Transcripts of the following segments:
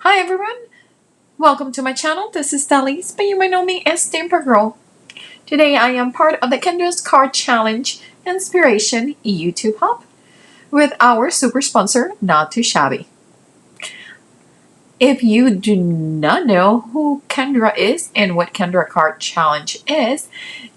Hi everyone, welcome to my channel. This is Dalise, but you might know me as Stamprgrl. Today I am part of the Kendra's Card Challenge Inspiration YouTube Hub with our super sponsor, Not Too Shabby. If you do not know who Kendra is and what Kendra Card Challenge is,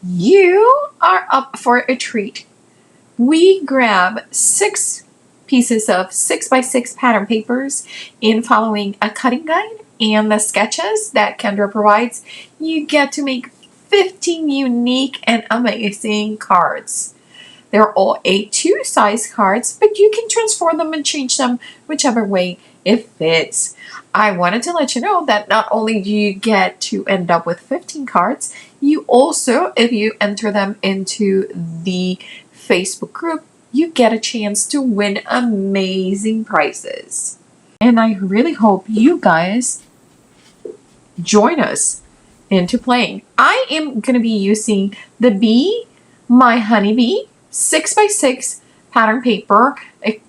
you are up for a treat. We grab 6 pieces of 6x6 pattern papers in following a cutting guide and the sketches that Kendra provides. You get to make 15 unique and amazing cards. They're all A2 size cards, but you can transform them and change them whichever way it fits. I wanted to let you know that not only do you get to end up with 15 cards, you also, if you enter them into the Facebook group, you get a chance to win amazing prizes. And I really hope you guys join us into playing. I am going to be using the Bee, My Honeybee 6x6 pattern paper.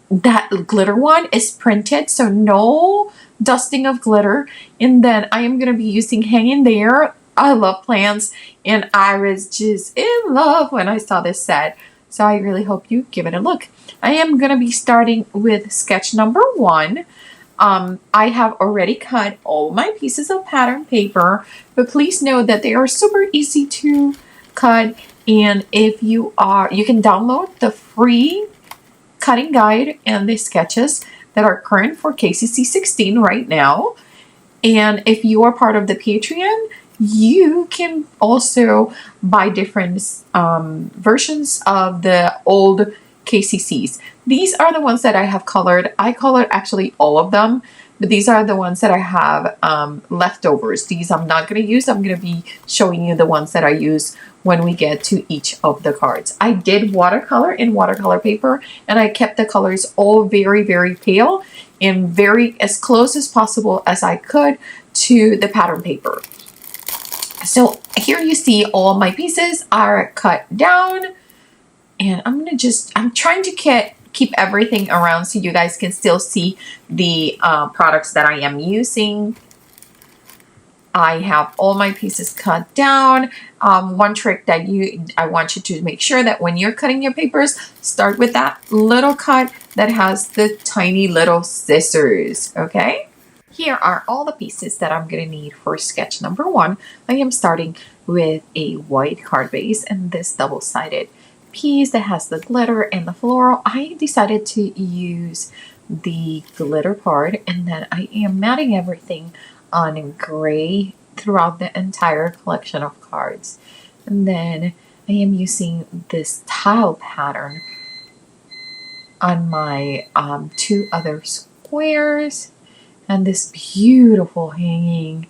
That glitter one is printed, so no dusting of glitter. And then I am going to be using Hang in There. I love plants, and I was just in love when I saw this set. So I really hope you give it a look. I am going to be starting with sketch number 1. I have already cut all my pieces of pattern paper, but please know that they are super easy to cut. And if you can download the free cutting guide and the sketches that are current for KCC 16 right now. And if you are part of the Patreon, you can also buy different versions of the old KCCs. These are the ones that I have colored. I colored actually all of them, but these are the ones that I have leftovers. These I'm not going to use. I'm going to be showing you the ones that I use when we get to each of the cards. I did watercolor in watercolor paper, and I kept the colors all very, very pale and very as close as possible as I could to the pattern paper. So here you see all my pieces are cut down, and I'm trying to keep everything around so you guys can still see the products that I am using. I have all my pieces cut down. One trick that I want you to make sure that when you're cutting your papers, start with that little cut that has the tiny little scissors, okay? Here are all the pieces that I'm going to need for sketch number 1. I am starting with a white card base and this double-sided piece that has the glitter and the floral. I decided to use the glitter part, and then I am matting everything on gray throughout the entire collection of cards. And then I am using this tile pattern on my 2 other squares. And this beautiful hanging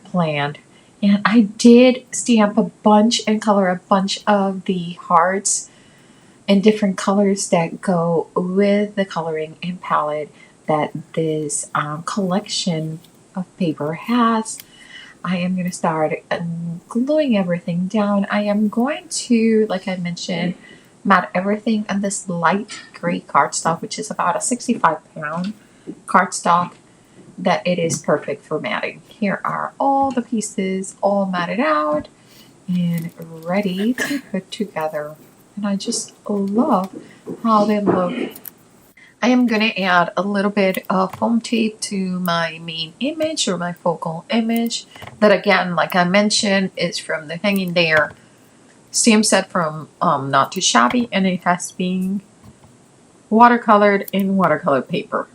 plant. And I did stamp a bunch and color a bunch of the hearts in different colors that go with the coloring and palette that this collection of paper has. I am going to start gluing everything down. I am going to, like I mentioned, mat everything on this light gray cardstock, which is about a 65-pound cardstock, that it is perfect for matting. Here are all the pieces all matted out and ready to put together. And I just love how they look. I am going to add a little bit of foam tape to my main image or my focal image. That again, like I mentioned, is from the Hang in There stamp set from Not Too Shabby, and it has been watercolored in watercolor paper.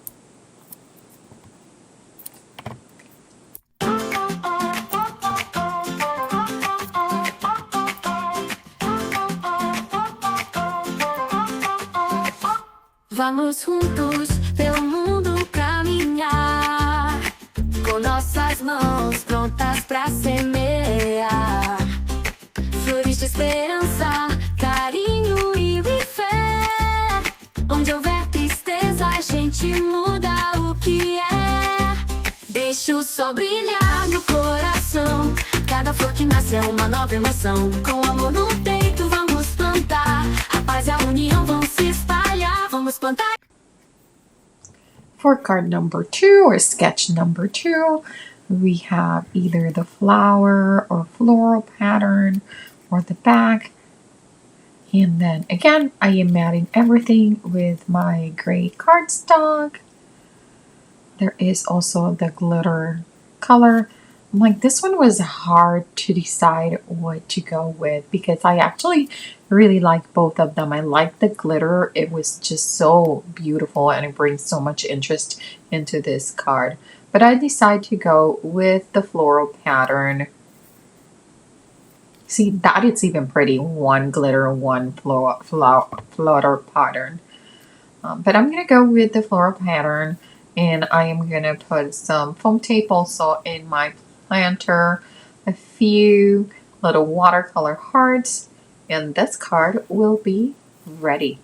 Vamos juntos pelo mundo caminhar, com nossas mãos prontas pra semear flores de esperança, carinho e fé. Onde houver tristeza, a gente muda o que é. Deixa o sol brilhar no coração. Cada flor que nasce é uma nova emoção. Com amor no peito vamos plantar. A paz e a união vão se espalhar. Vamos plantar. For card number 2 or sketch number 2, we have either the flower or floral pattern or the back. And then again, I am matting everything with my gray cardstock. There is also the glitter color. Like, this one was hard to decide what to go with because I actually really like both of them. I like the glitter. It was just so beautiful and it brings so much interest into this card. But I decided to go with the floral pattern. See, that it's even pretty. One glitter, one flower pattern. But I'm going to go with the floral pattern. And I am going to put some foam tape also in my planter, a few little watercolor hearts, and this card will be ready.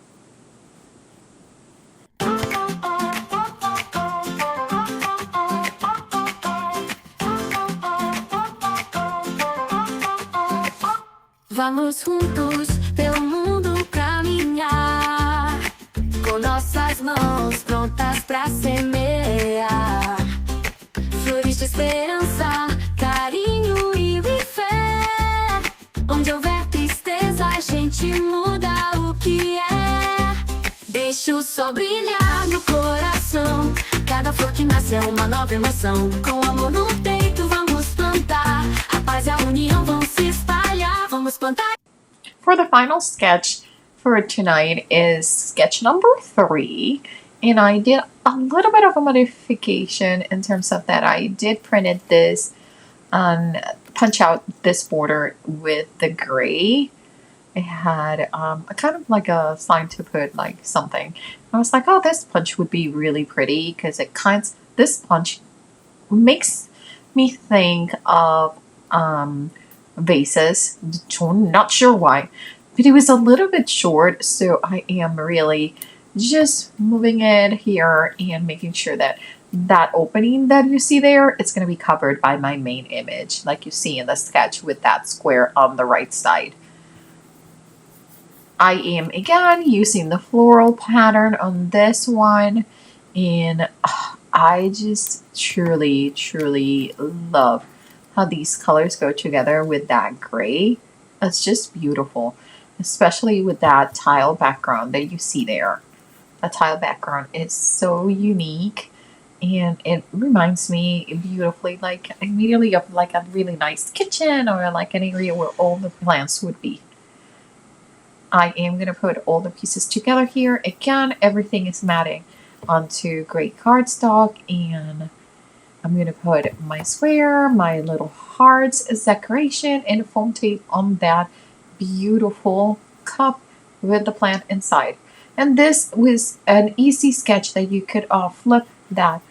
Vamos juntos pelo mundo caminhar, com nossas mãos prontas pra semear. Flores de esperança, carinho e fé. Onde houver tristeza, a gente muda o que é. Deixa o sol brilhar no coração. Cada flor que nasce é uma nova emoção. Com amor no peito vamos plantar. A paz e a união vão se espalhar. Vamos plantar. For the final sketch for tonight is sketch number 3. And I did a little bit of a modification in terms of that. I did printed this and punch out this border with the gray. It had a kind of like a sign to put like something. I was like, oh, this punch would be really pretty because this punch makes me think of vases. Not sure why, but it was a little bit short, so I am really just moving it here and making sure that that opening that you see there, it's going to be covered by my main image, like you see in the sketch with that square on the right side. I am again using the floral pattern on this one, and I just truly love how these colors go together with that gray. It's just beautiful, especially with that tile background that you see there. The tile background is so unique, and it reminds me beautifully, like immediately of like a really nice kitchen or like an area where all the plants would be. I am going to put all the pieces together here. Again, everything is matting onto gray cardstock, and I'm going to put my square, my little hearts as decoration, and foam tape on that beautiful cup with the plant inside. And this was an easy sketch that you could flip that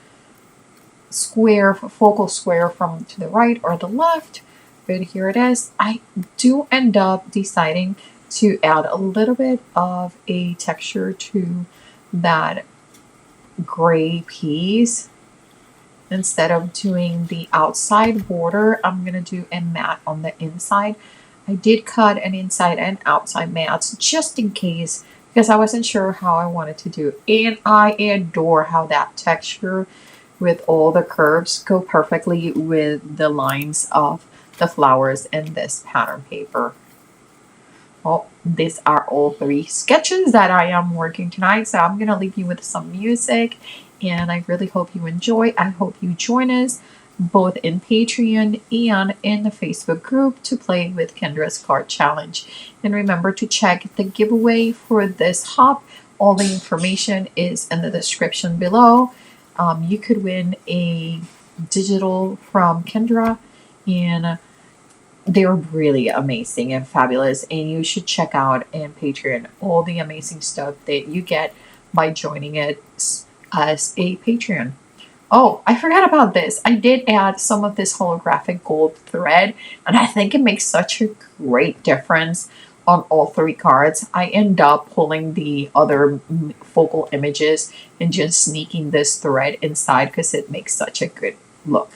square, focal square from to the right or the left. But here it is. I do end up deciding to add a little bit of a texture to that gray piece. Instead of doing the outside border, I'm going to do a mat on the inside. I did cut an inside and outside mats just in case, because I wasn't sure how I wanted to do it. And I adore how that texture with all the curves go perfectly with the lines of the flowers in this pattern paper. Well, these are all 3 sketches that I am working tonight, so I'm going to leave you with some music, and I really hope you enjoy. I hope you join us both in Patreon and in the Facebook group to play with Kendra's Card Challenge. And remember to check the giveaway for this hop. All the information is in the description below. You could win a digital from Kendra, and they're really amazing and fabulous, and you should check out in Patreon all the amazing stuff that you get by joining it as a Patreon. Oh, I forgot about this. I did add some of this holographic gold thread, and I think it makes such a great difference on all 3 cards. I end up pulling the other focal images and just sneaking this thread inside because it makes such a good look.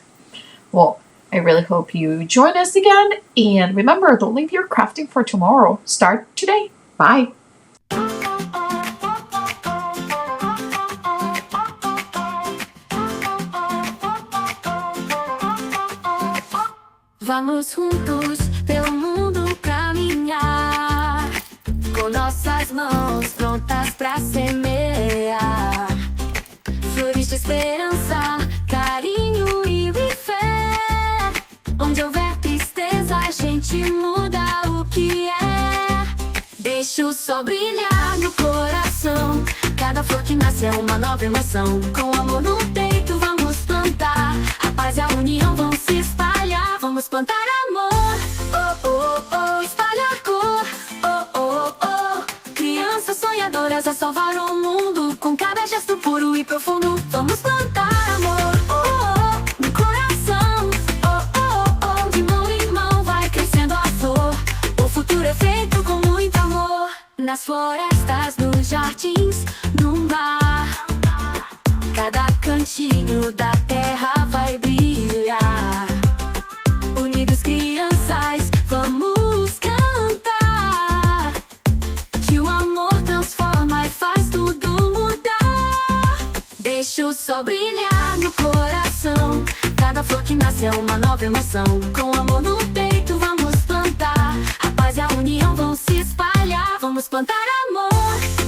Well, I really hope you join us again, and remember, don't leave your crafting for tomorrow. Start today. Bye. Vamos juntos pelo mundo caminhar, com nossas mãos prontas pra semear flores de esperança, carinho e fé. Onde houver tristeza, a gente muda o que é. Deixa o sol brilhar no coração, cada flor que nasce é uma nova emoção. Com amor no peito vamos plantar, a paz e a união vão se espalhar. Vamos plantar amor, oh, oh, oh, espalhar cor, oh, oh, oh. Crianças sonhadoras a salvar o mundo, com cada gesto puro e profundo. Vamos plantar amor, oh, oh, oh, no coração, oh, oh, oh. De mão em mão vai crescendo a flor, o futuro é feito com muito amor. Nas florestas, nos jardins, no mar, cada cantinho da terra vai brilhar. Unidos crianças, vamos cantar, que o amor transforma e faz tudo mudar. Deixa o sol brilhar no coração, cada flor que nasce é uma nova emoção. Com amor no peito vamos plantar, a paz e a união vão se espalhar. Vamos plantar amor.